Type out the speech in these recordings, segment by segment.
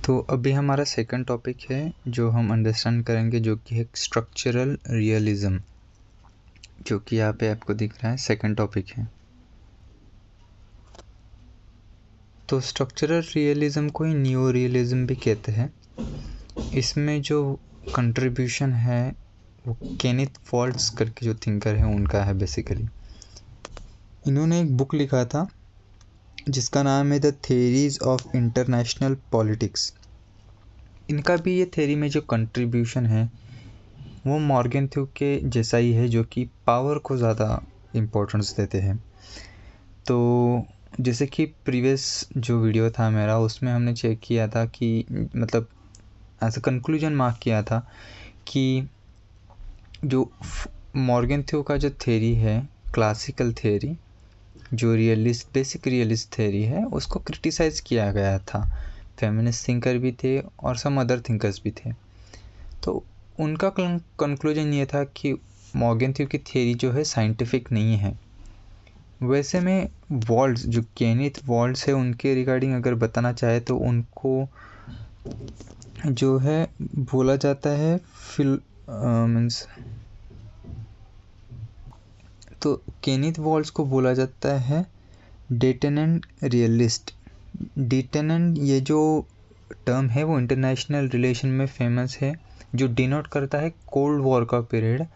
तो अभी हमारा सेकंड टॉपिक है जो हम अंडरस्टैंड करेंगे, जो कि है स्ट्रक्चरल रियलिज्म, जो कि यहाँ पे आपको दिख रहा है सेकंड टॉपिक है। तो स्ट्रक्चरल रियलिज्म को ही न्यू रियलिज्म भी कहते हैं। इसमें जो कंट्रीब्यूशन है वो केनिथ वॉल्ट्ज करके जो थिंकर है उनका है। बेसिकली इन्होंने एक बुक लिखा था जिसका नाम है the theories of international politics. इनका भी ये थ्योरी में जो कंट्रीब्यूशन है वो मॉर्गन थ्यू के जैसा ही है, जो कि पावर को ज़्यादा इम्पोर्टेंस देते हैं। तो जैसे कि प्रीवियस जो वीडियो था मेरा, उसमें हमने चेक किया था कि मतलब एज अ कंक्लूजन मार्क किया था कि जो मॉर्गन थ्यू का जो थ्योरी है, क्लासिकल थ्योरी, जो बेसिक रियलिस्ट थ्योरी है, उसको क्रिटिसाइज़ किया गया था। फेमिनिस्ट थिंकर भी थे और सम अदर थिंकर्स भी थे। तो उनका कंक्लूजन ये था कि मॉर्गन थ्यू की थ्योरी जो है साइंटिफिक नहीं है। वैसे में वॉल्ट्ज, जो केनिथ वॉल्ट्ज है, उनके रिगार्डिंग अगर बताना चाहे तो उनको जो है बोला जाता है तो केनिथ वॉल्ट्ज को बोला जाता है डिटरमिनेंट रियलिस्ट। डिटरमिनेंट ये जो टर्म है वो इंटरनेशनल रिलेशन में फेमस है, जो डिनोट करता है कोल्ड वॉर का पीरियड,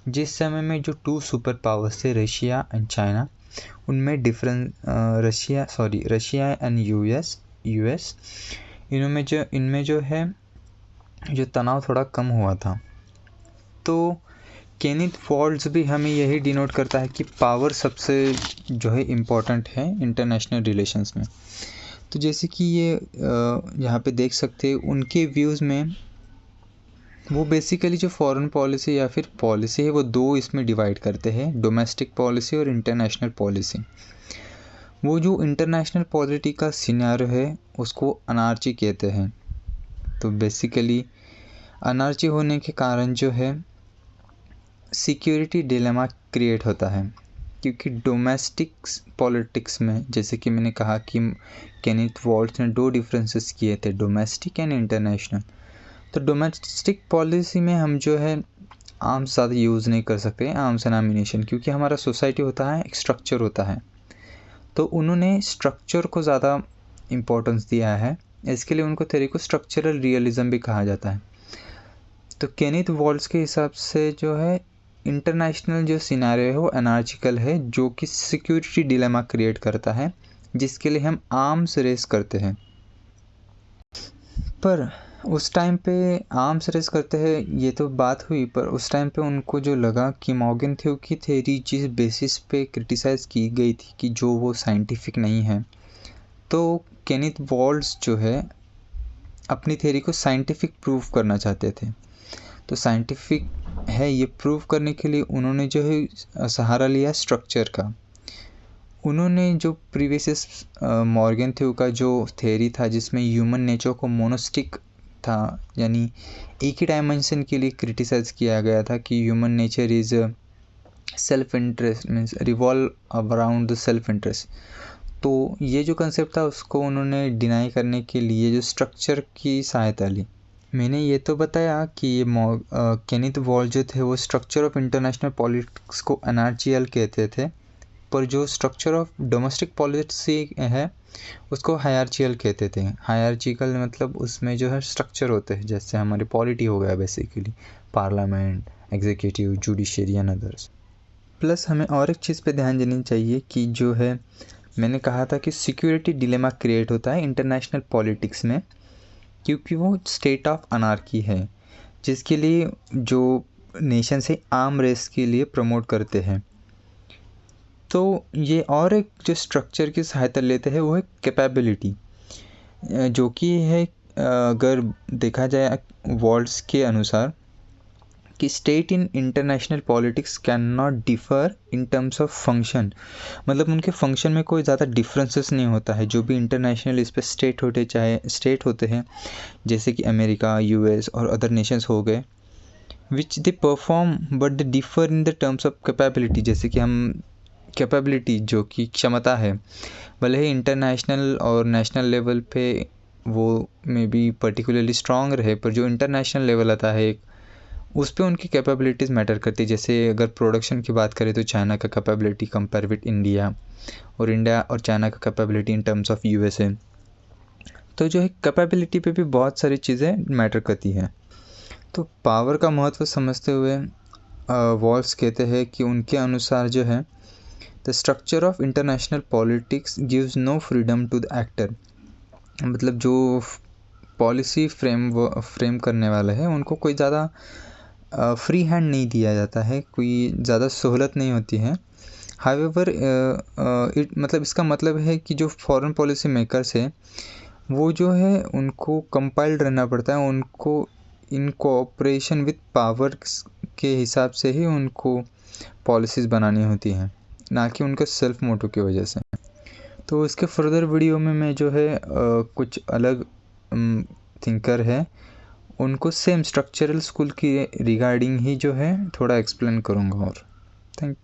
जिस समय में जो टू सुपर पावर्स थे, रशिया एंड चाइना, उनमें रशिया एंड यूएस इनमें जो है जो तनाव थोड़ा कम हुआ था। तो केनिथ वॉल्ट्ज भी हमें यही डिनोट करता है कि पावर सबसे जो है इम्पोर्टेंट है इंटरनेशनल रिलेशंस में। तो जैसे कि ये यहाँ पे देख सकते हैं, उनके व्यूज़ में वो बेसिकली जो फॉरेन पॉलिसी या फिर पॉलिसी है वो दो इसमें डिवाइड करते हैं, डोमेस्टिक पॉलिसी और इंटरनेशनल पॉलिसी। वो जो इंटरनेशनल पॉलिटी का सिनेरियो है उसको अनार्ची कहते हैं। तो बेसिकली अनार्ची होने के कारण जो है सिक्योरिटी डिलेमा क्रिएट होता है, क्योंकि डोमेस्टिक पॉलिटिक्स में, जैसे कि मैंने कहा कि केनिथ वॉल्ट्ज ने दो डिफरेंसेस किए थे, डोमेस्टिक एंड इंटरनेशनल। तो डोमेस्टिक पॉलिसी में हम जो है आर्म्स ज़्यादा यूज़ नहीं कर सकते, आर्म्स एंड एमिनेशन, क्योंकि हमारा सोसाइटी होता है, एक स्ट्रक्चर होता है। तो उन्होंने स्ट्रक्चर को ज़्यादा इम्पोर्टेंस दिया है, इसके लिए उनको थ्योरी को स्ट्रक्चरल रियलिज्म भी कहा जाता है। तो केनिथ वॉल्ट्ज के हिसाब से जो है इंटरनेशनल जो सिनेरियो है वो एनार्चिकल है, जो कि सिक्योरिटी डिलेमा क्रिएट करता है, जिसके लिए हम आर्म्स रेस करते हैं। पर उस टाइम पे आर्म्स रेस करते हैं ये तो बात हुई, पर उस टाइम पे उनको जो लगा कि मॉर्गन थ्यू की थ्योरी जिस बेसिस पे क्रिटिसाइज़ की गई थी कि जो वो साइंटिफिक नहीं है, तो केनिथ वॉल्ट्ज जो है अपनी थ्योरी को साइंटिफिक प्रूव करना चाहते थे। तो साइंटिफिक है ये प्रूव करने के लिए उन्होंने जो है सहारा लिया स्ट्रक्चर का। उन्होंने जो प्रीवियस मॉर्गन थ्यू का जो थ्योरी था, जिसमें ह्यूमन नेचर को मोनोस्टिक था, यानी एक ही डायमेंशन के लिए क्रिटिसाइज़ किया गया था कि human nature is self interest, means revolve around the self interest. तो ये जो कंसेप्ट था उसको उन्होंने डिनाई करने के लिए जो स्ट्रक्चर की सहायता ली। मैंने ये तो बताया कि ये केनिथ वॉल्ट्ज जो थे वो स्ट्रक्चर ऑफ इंटरनेशनल पॉलिटिक्स को अनार्चिकल कहते थे, पर जो स्ट्रक्चर ऑफ डोमेस्टिक पॉलिसी है उसको हायरार्चिकल कहते थे। हायरार्चिकल मतलब उसमें जो है स्ट्रक्चर होते हैं, जैसे हमारी पॉलिटी हो गया basically, parliament, executive, judiciary and others. Plus हमें और एक चीज़ पे ध्यान देनी चाहिए कि जो है मैंने कहा था कि सिक्योरिटी डिलेमा क्रिएट होता है इंटरनेशनल पॉलिटिक्स में, क्योंकि वो स्टेट ऑफ अनार्की है, जिसके लिए जो नेशन से आर्म रेस के लिए प्रमोट करते हैं। तो ये और एक जो स्ट्रक्चर की सहायता लेते हैं वो है कैपेबिलिटी, जो कि है अगर देखा जाए वॉल्ट्ज के अनुसार कि state in international politics can not differ in terms of function, मतलब उनके फंक्शन में कोई ज़्यादा डिफरेंसेस नहीं होता है। जो भी इंटरनेशनल इस पर स्टेट होते हैं, जैसे कि अमेरिका, यूएस और अदर नेशंस हो गए, which they perform but they differ in the terms of capability. जैसे कि हम कैपेबिलिटी जो कि क्षमता है, भले ही इंटरनेशनल और नेशनल लेवल पे वो मे बी पर्टिकुलरली स्ट्रॉन्ग रहे, पर जो इंटरनेशनल लेवल आता है एक, उस पे उनकी कैपेबिलिटीज़ मैटर करती है। जैसे अगर प्रोडक्शन की बात करें तो चाइना का कैपेबिलिटी कंपेयर विद इंडिया, और इंडिया और चाइना का capability in terms of USA. तो जो है कैपेबिलिटी पे भी बहुत सारी चीज़ें मैटर करती हैं। तो पावर का महत्व समझते हुए वॉल्स कहते हैं कि उनके अनुसार जो है, the structure of international politics gives no freedom to the actor. मतलब जो पॉलिसी फ्रेम करने वाले हैं उनको कोई ज़्यादा फ्री हैंड नहीं दिया जाता है, कोई ज़्यादा सहूलत नहीं होती है। हावेवर मतलब इसका मतलब है कि जो फॉरेन पॉलिसी मेकर्स है वो जो है उनको कंपाइल्ड रहना पड़ता है, उनको इन कोऑपरेशन विद पावर के हिसाब से ही उनको पॉलिसीज़ बनानी होती हैं, ना कि उनके सेल्फ मोटो की वजह से। तो इसके फर्दर वीडियो में मैं जो है कुछ अलग थिंकर है उनको सेम स्ट्रक्चरल स्कूल की रिगार्डिंग ही जो है थोड़ा एक्सप्लेन करूँगा। और थैंक